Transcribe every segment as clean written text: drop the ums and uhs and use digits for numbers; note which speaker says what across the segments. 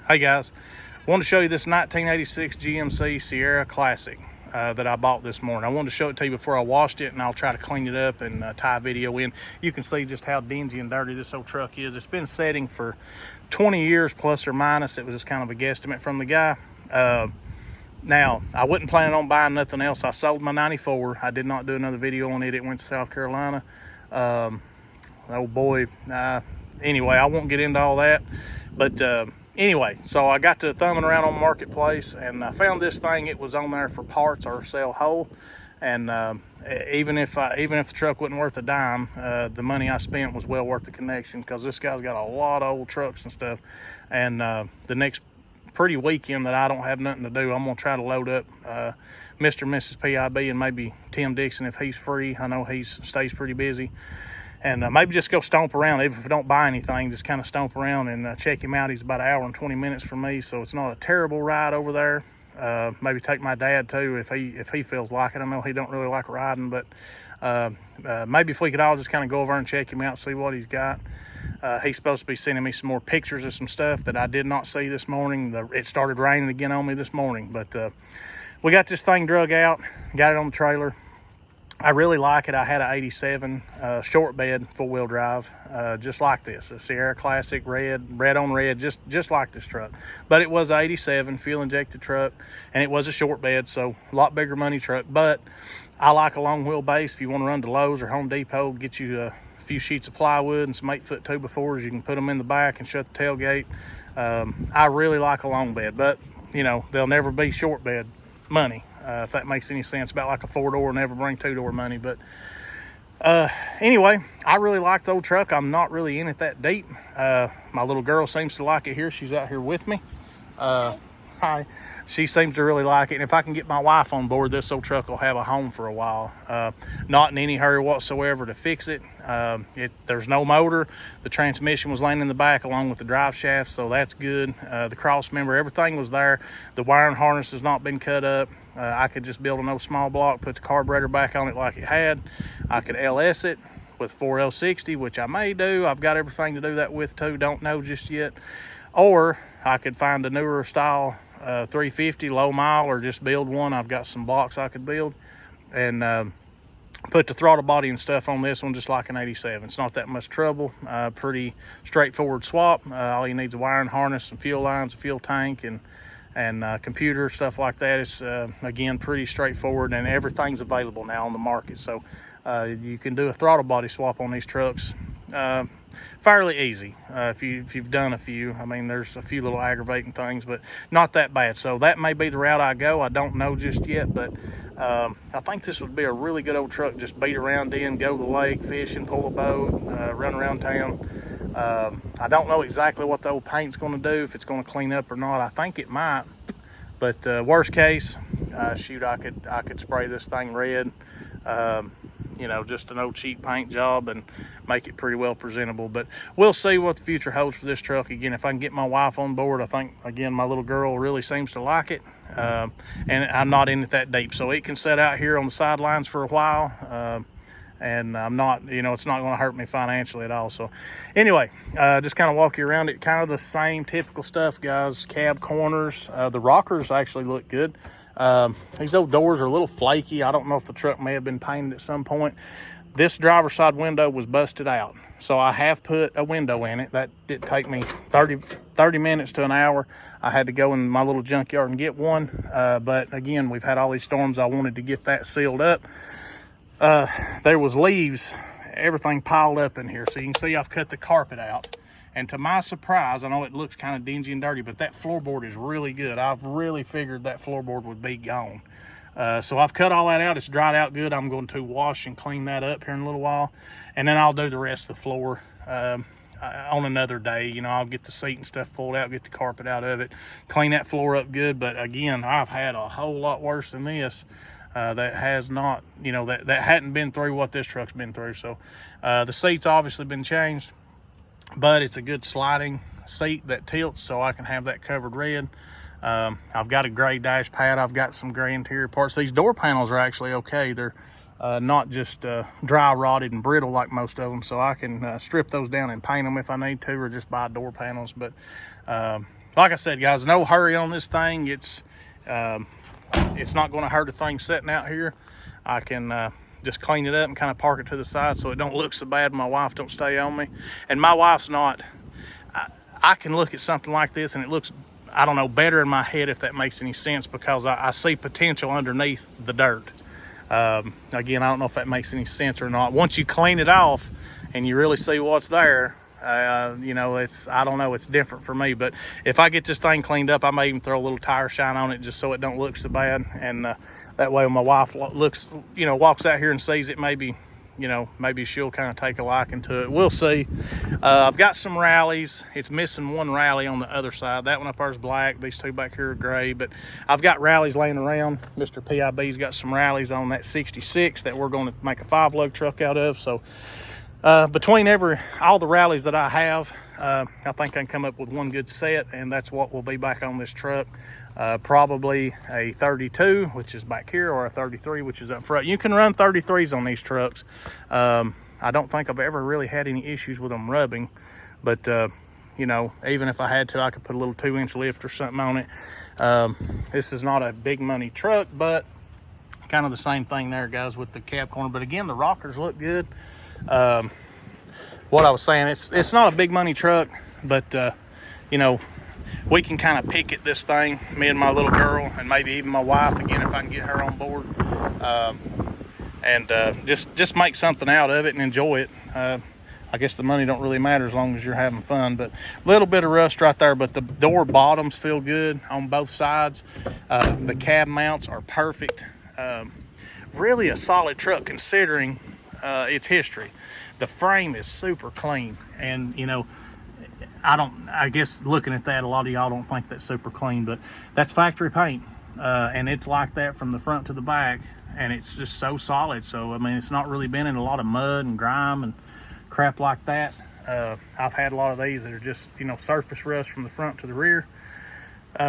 Speaker 1: Hey guys, I wanted to show you this 1986 GMC Sierra Classic that I bought this morning. I wanted to show it to you before I washed it, and I'll try to clean it up and tie a video in. You can see just how dingy and dirty this old truck is. It's been setting for 20 years plus or minus. It was just kind of a guesstimate from the guy. Now, I wasn't planning on buying nothing else. I sold my 94. I did not do another video on it. It went to South Carolina. Oh boy. Anyway, I won't get into all that. But anyway, so I got to thumbing around on Marketplace, and I found this thing. It was on there for parts or sell whole. And even if the truck wasn't worth a dime, the money I spent was well worth the connection, because this guy's got a lot of old trucks and stuff. And the next pretty weekend that I don't have nothing to do, I'm gonna try to load up Mr. and Mrs. PIB and maybe Tim Dixon if he's free. I know he stays pretty busy. And maybe just go stomp around. Even if I don't buy anything, just kind of stomp around and check him out. He's about 1 hour and 20 minutes from me, so it's not a terrible ride over there. Maybe take my dad too if he feels like it. I know he don't really like riding, but maybe if we could all just kind of go over and check him out, see what he's got. He's supposed to be sending me some more pictures of some stuff that I did not see this morning. It started raining again on me this morning, but we got this thing drug out, got it on the trailer. I really like it. I had an 87 short bed, 4-wheel drive, just like this. A Sierra Classic, red on red, just like this truck. But it was an 87 fuel injected truck, and it was a short bed, so a lot bigger money truck. But I like a long wheelbase. If you want to run to Lowe's or Home Depot, get you a few sheets of plywood and some 8-foot 2x4s. You can put them in the back and shut the tailgate. I really like a long bed, but you know, they'll never be short bed money. If that makes any sense, about like a 4-door never bring 2-door money. But anyway, I really like the old truck. I'm not really in it that deep. My little girl seems to like it here. She's out here with me. Hi. She seems to really like it, and if I can get my wife on board, this old truck will have a home for a while. Not in any hurry whatsoever to fix it. There's no motor. The transmission was laying in the back along with the drive shaft, so that's good. The cross member, everything was there. The wiring harness has not been cut up. I could just build an old small block, put the carburetor back on it like it had. I could LS it with 4L60, which I may do. I've got everything to do that with too, don't know just yet. Or I could find a newer style 350 low mile, or just build one. I've got some blocks I could build, and put the throttle body and stuff on this one just like an 87. It's not that much trouble. Pretty straightforward swap. All you need is a wiring harness, some fuel lines, a fuel tank, and computer, stuff like that. It's again pretty straightforward, and everything's available now on the market, so you can do a throttle body swap on these trucks fairly easy if you've done a few. I mean, there's a few little aggravating things, but not that bad. So that may be the route I go. I don't know just yet, but I think this would be a really good old truck. Just beat around in, go to the lake, fishing, pull a boat, run around town. I don't know exactly what the old paint's going to do, if it's going to clean up or not. I think it might, but worst case, shoot, I could spray this thing red. You know, just an old cheap paint job and make it pretty well presentable. But we'll see what the future holds for this truck. Again, if I can get my wife on board, I think, again, my little girl really seems to like it. And I'm not in it that deep, so it can sit out here on the sidelines for a while. And I'm not, you know, it's not going to hurt me financially at all. So anyway, just kind of walk you around it. Kind of the same typical stuff, guys. Cab corners. The rockers actually look good. These old doors are a little flaky. I don't know if the truck may have been painted at some point. This driver's side window was busted out, so I have put a window in it. That did take me 30 minutes to an hour. I had to go in my little junkyard and get one. But again, we've had all these storms. I wanted to get that sealed up. There was leaves, everything piled up in here. So you can see I've cut the carpet out. And to my surprise, I know it looks kind of dingy and dirty, but that floorboard is really good. I've really figured that floorboard would be gone. So I've cut all that out. It's dried out good. I'm going to wash and clean that up here in a little while. And then I'll do the rest of the floor on another day. You know, I'll get the seat and stuff pulled out, get the carpet out of it, clean that floor up good. But again, I've had a whole lot worse than this. That has not, you know, that hadn't been through what this truck's been through. So the seat's obviously been changed, but it's a good sliding seat that tilts, so I can have that covered red. I've got a gray dash pad. I've got some gray interior parts. These door panels are actually okay. They're not just dry rotted and brittle like most of them, so I can strip those down and paint them if I need to, or just buy door panels. But like I said, guys, no hurry on this thing. It's not going to hurt a thing sitting out here. I can just clean it up and kind of park it to the side so it don't look so bad. My wife don't stay on me, and my wife's not. I can look at something like this and it looks, I don't know, better in my head, if that makes any sense, because I see potential underneath the dirt. Again, I don't know if that makes any sense or not. Once you clean it off and you really see what's there, you know, I don't know, it's different for me. But if I get this thing cleaned up, I may even throw a little tire shine on it just so it don't look so bad. And that way when my wife looks, you know, walks out here and sees it, maybe, you know, maybe she'll kind of take a liking to it. We'll see. I've got some rallies. It's missing one rally on the other side. That one up there is black. These two back here are gray. But I've got rallies laying around. Mr. PIB's got some rallies on that 66 that we're going to make a 5-lug truck out of. So between all the rallies that I have, I think I can come up with one good set, and that's what will be back on this truck. Probably a 32, which is back here, or a 33, which is up front. You can run 33s on these trucks. I don't think I've ever really had any issues with them rubbing, but you know, even if I had to, I could put a little 2-inch lift or something on it. This is not a big money truck, but kind of the same thing there, guys, with the cab corner. But again, the rockers look good. What I was saying, it's not a big money truck, but you know, we can kind of pick at this thing, me and my little girl, and maybe even my wife, again, if I can get her on board, and just make something out of it and enjoy it. I guess the money don't really matter as long as you're having fun. But a little bit of rust right there, but the door bottoms feel good on both sides. The cab mounts are perfect. Really a solid truck considering its history. The frame is super clean, and you know, I guess looking at that, a lot of y'all don't think that's super clean, but that's factory paint, and it's like that from the front to the back, and it's just so solid. So I mean, it's not really been in a lot of mud and grime and crap like that. I've had a lot of these that are just, you know, surface rust from the front to the rear.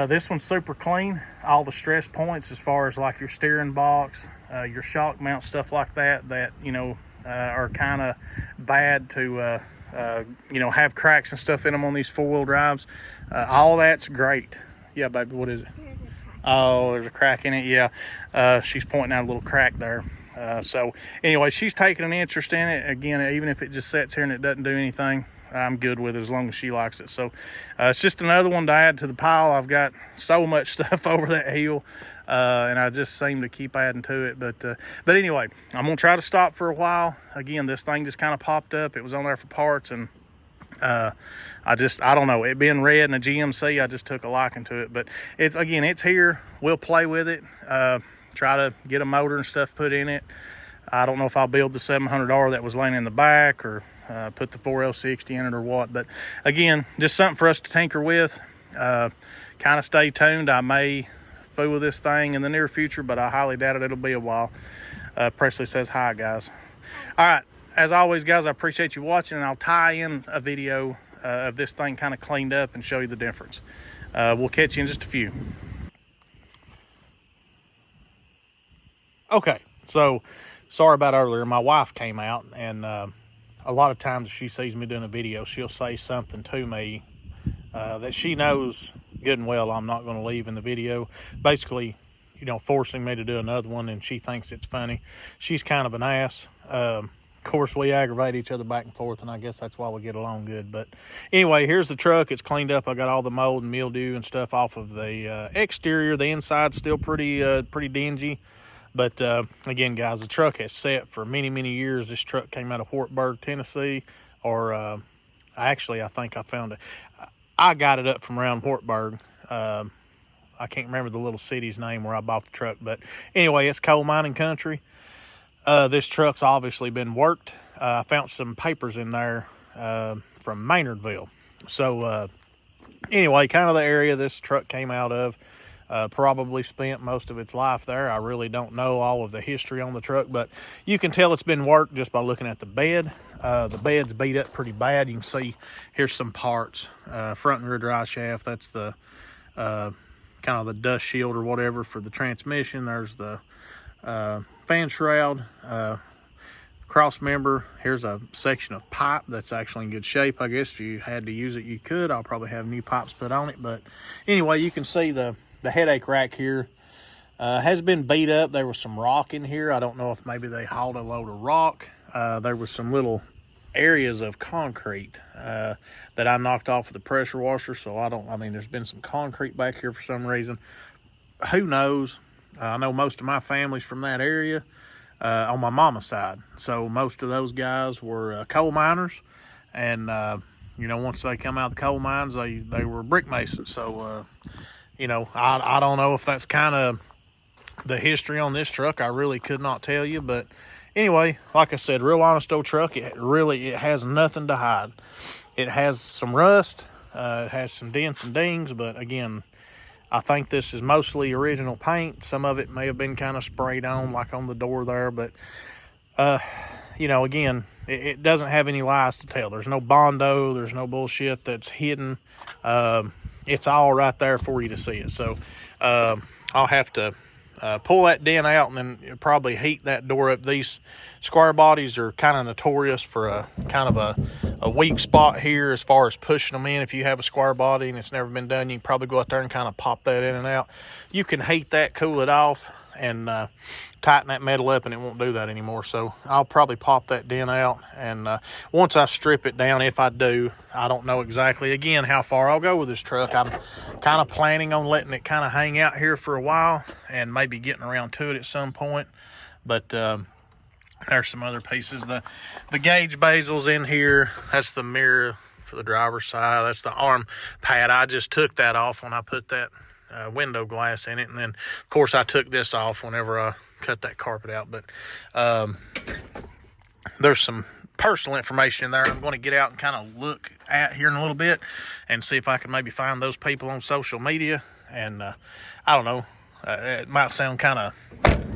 Speaker 1: This one's super clean. All the stress points as far as like your steering box, your shock mount, stuff like that you know, are kind of bad to you know, have cracks and stuff in them on these 4-wheel drives. All that's great. Yeah, baby, what is it? Oh, there's a crack in it. Yeah, she's pointing out a little crack there. So anyway, she's taking an interest in it. Again, even if it just sits here and it doesn't do anything, I'm good with it as long as she likes it. So it's just another one to add to the pile. I've got so much stuff over that hill, and I just seem to keep adding to it. But anyway, I'm gonna try to stop for a while. Again, this thing just kind of popped up. It was on there for parts, and I don't know, it being red and a GMC, I just took a liking to it. But it's here. We'll play with it, try to get a motor and stuff put in it. I don't know if I'll build the 700R that was laying in the back, or put the 4L60 in it, or what. But again, just something for us to tinker with. Kind of stay tuned. I may fool with this thing in the near future, but I highly doubt it. It'll be a while. Presley says hi, guys. All right, as always, guys, I appreciate you watching, and I'll tie in a video of this thing kind of cleaned up and show you the difference. We'll catch you in just a few. Okay, so sorry about earlier. My wife came out, and a lot of times if she sees me doing a video, she'll say something to me that she knows good and well I'm not going to leave in the video. Basically, you know, forcing me to do another one, and she thinks it's funny. She's kind of an ass. Of course, we aggravate each other back and forth, and I guess that's why we get along good. But anyway, here's the truck. It's cleaned up. I got all the mold and mildew and stuff off of the exterior. The inside's still pretty dingy. But again, guys, the truck has sat for many years. This truck came out of Wartburg, Tennessee, or actually, I think I found it. I got it up from around Wartburg. I can't remember the little city's name where I bought the truck, but anyway, it's coal mining country. This truck's obviously been worked. I found some papers in there from Maynardville. So anyway, kind of the area this truck came out of. Probably spent most of its life there. I really don't know all of the history on the truck, but you can tell it's been worked just by looking at the bed. The bed's beat up pretty bad. You can see here's some parts. Front and rear drive shaft, that's the kind of the dust shield or whatever for the transmission. There's the fan shroud. Of cross member. Here's a section of pipe that's actually in good shape. I guess if you had to use it, you could. I'll probably have new pipes put on it. But anyway, you can see the headache rack here has been beat up. There was some rock in here. I don't know if maybe they hauled a load of rock. There was some little areas of concrete that I knocked off with the pressure washer. So I mean, there's been some concrete back here for some reason. Who knows? I know most of my family's from that area on my mama's side. So most of those guys were coal miners. And, you know, once they come out of the coal mines, they were brick masons. So, you know, I don't know if that's kind of the history on this truck. I really could not tell you. But anyway, like I said, real honest old truck. It has nothing to hide. It has some rust. It has some dents and dings. But again, I think this is mostly original paint. Some of it may have been kind of sprayed on, like on the door there. But, you know, again, it doesn't have any lies to tell. There's no Bondo. There's no bullshit that's hidden. It's all right there for you to see it. So I'll have to pull that dent out and then probably heat that door up. These square bodies are kind of notorious for a kind of a weak spot here as far as pushing them in. If you have a square body and it's never been done, you can probably go out there and kind of pop that in and out. You can heat that, cool it off, and tighten that metal up, and it won't do that anymore. So I'll probably pop that dent out, and once I strip it down, if I do, I don't know exactly again how far I'll go with this truck. I'm kind of planning on letting it kind of hang out here for a while and maybe getting around to it at some point. But there's some other pieces. The gauge bezel's in here. That's the mirror for the driver's side. That's the arm pad. I just took that off when I put that window glass in it, and then of course I took this off whenever I cut that carpet out. But there's some personal information in there I'm going to get out and kind of look at here in a little bit and see if I can maybe find those people on social media. And I don't know, it might sound kind of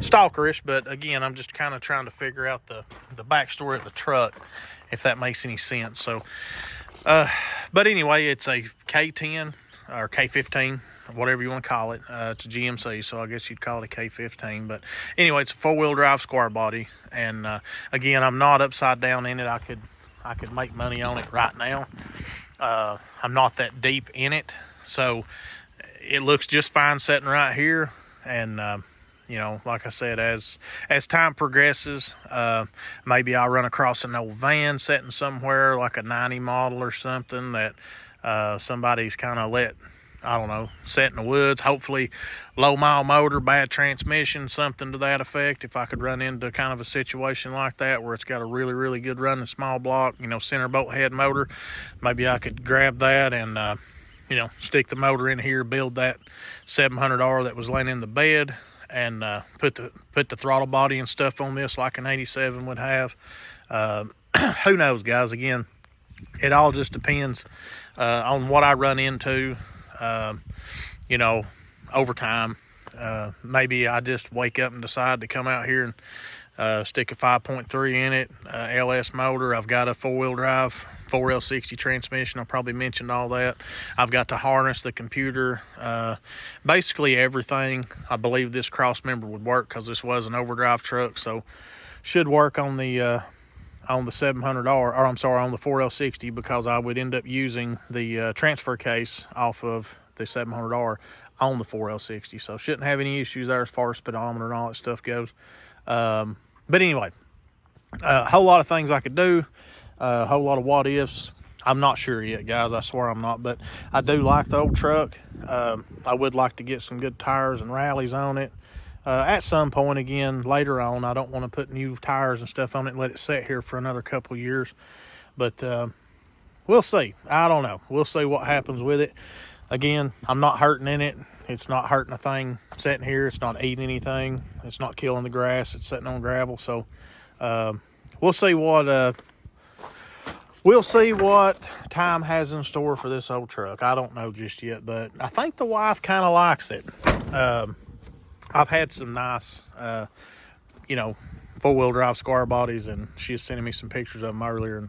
Speaker 1: stalkerish, but again, I'm just kind of trying to figure out the backstory of the truck, if that makes any sense. So but anyway, it's a K10 or K15, whatever you want to call it. It's a GMC, so I guess you'd call it a K15. But anyway, it's a four-wheel drive square body. And again, I'm not upside down in it. I could make money on it right now. I'm not that deep in it, so it looks just fine sitting right here. And you know, like I said, as time progresses, maybe I'll run across an old van sitting somewhere, like a 90 model or something, that somebody's kind of let, I don't know, set in the woods. Hopefully low mile motor, bad transmission, something to that effect. If I could run into kind of a situation like that where it's got a really, really good running small block, you know, center bolt head motor, maybe I could grab that and, you know, stick the motor in here, build that 700R that was laying in the bed, and put the throttle body and stuff on this like an 87 would have. Who knows, guys? Again, it all just depends on what I run into. You know, over time, maybe I just wake up and decide to come out here and stick a 5.3 in it, LS motor. I've got a four-wheel drive 4L60 transmission. I probably mentioned all that. I've got to harness the computer, basically everything. I believe this cross member would work because this was an overdrive truck, so should work on the 700R, or I'm sorry, on the 4L60, because I would end up using the transfer case off of the 700R on the 4L60. So shouldn't have any issues there as far as speedometer and all that stuff goes. But anyway, a whole lot of things I could do, a whole lot of what ifs. I'm not sure yet, guys. I swear I'm not, but I do like the old truck. I would like to get some good tires and rallies on it. At some point, again, later on. I don't want to put new tires and stuff on it and let it sit here for another couple of years. But we'll see. I don't know. We'll see what happens with it. Again, I'm not hurting in it. It's not hurting a thing sitting here. It's not eating anything. It's not killing the grass. It's sitting on gravel. So we'll see what time has in store for this old truck. I don't know just yet, but I think the wife kind of likes it. I've had some nice, you know, four-wheel drive square bodies, and she was sending me some pictures of them earlier,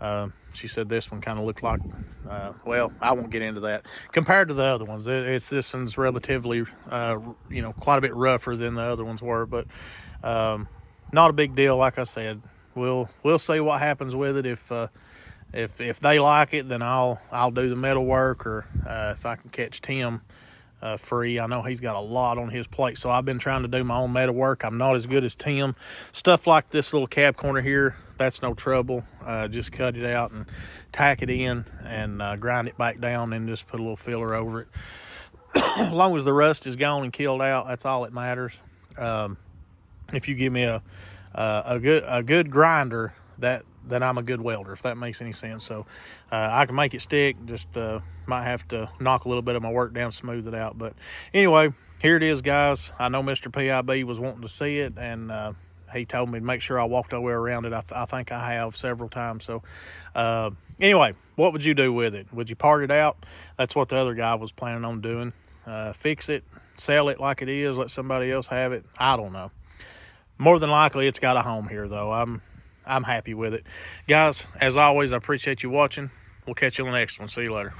Speaker 1: and she said this one kind of looked like, well, I won't get into that. Compared to the other ones, this one's relatively, you know, quite a bit rougher than the other ones were, but not a big deal. Like I said, we'll see what happens with it. If they like it, then I'll do the metal work, or if I can catch Tim free. I know he's got a lot on his plate, so I've been trying to do my own metal work. I'm not as good as Tim. Stuff like this little cab corner here, that's no trouble. Just cut it out and tack it in and grind it back down, and just put a little filler over it. As long as the rust is gone and killed out, that's all that matters. If you give me a good grinder, then I'm a good welder, if that makes any sense. So I can make it stick, just might have to knock a little bit of my work down, smooth it out. But anyway, here it is, guys. I know Mr. PIB was wanting to see it, and he told me to make sure I walked all the way around it. I think I have several times. So anyway, what would you do with it? Would you part it out? That's what the other guy was planning on doing. Fix it, sell it like it is, let somebody else have it. I don't know. More than likely, it's got a home here, though. I'm happy with it. Guys, as always, I appreciate you watching. We'll catch you on the next one. See you later.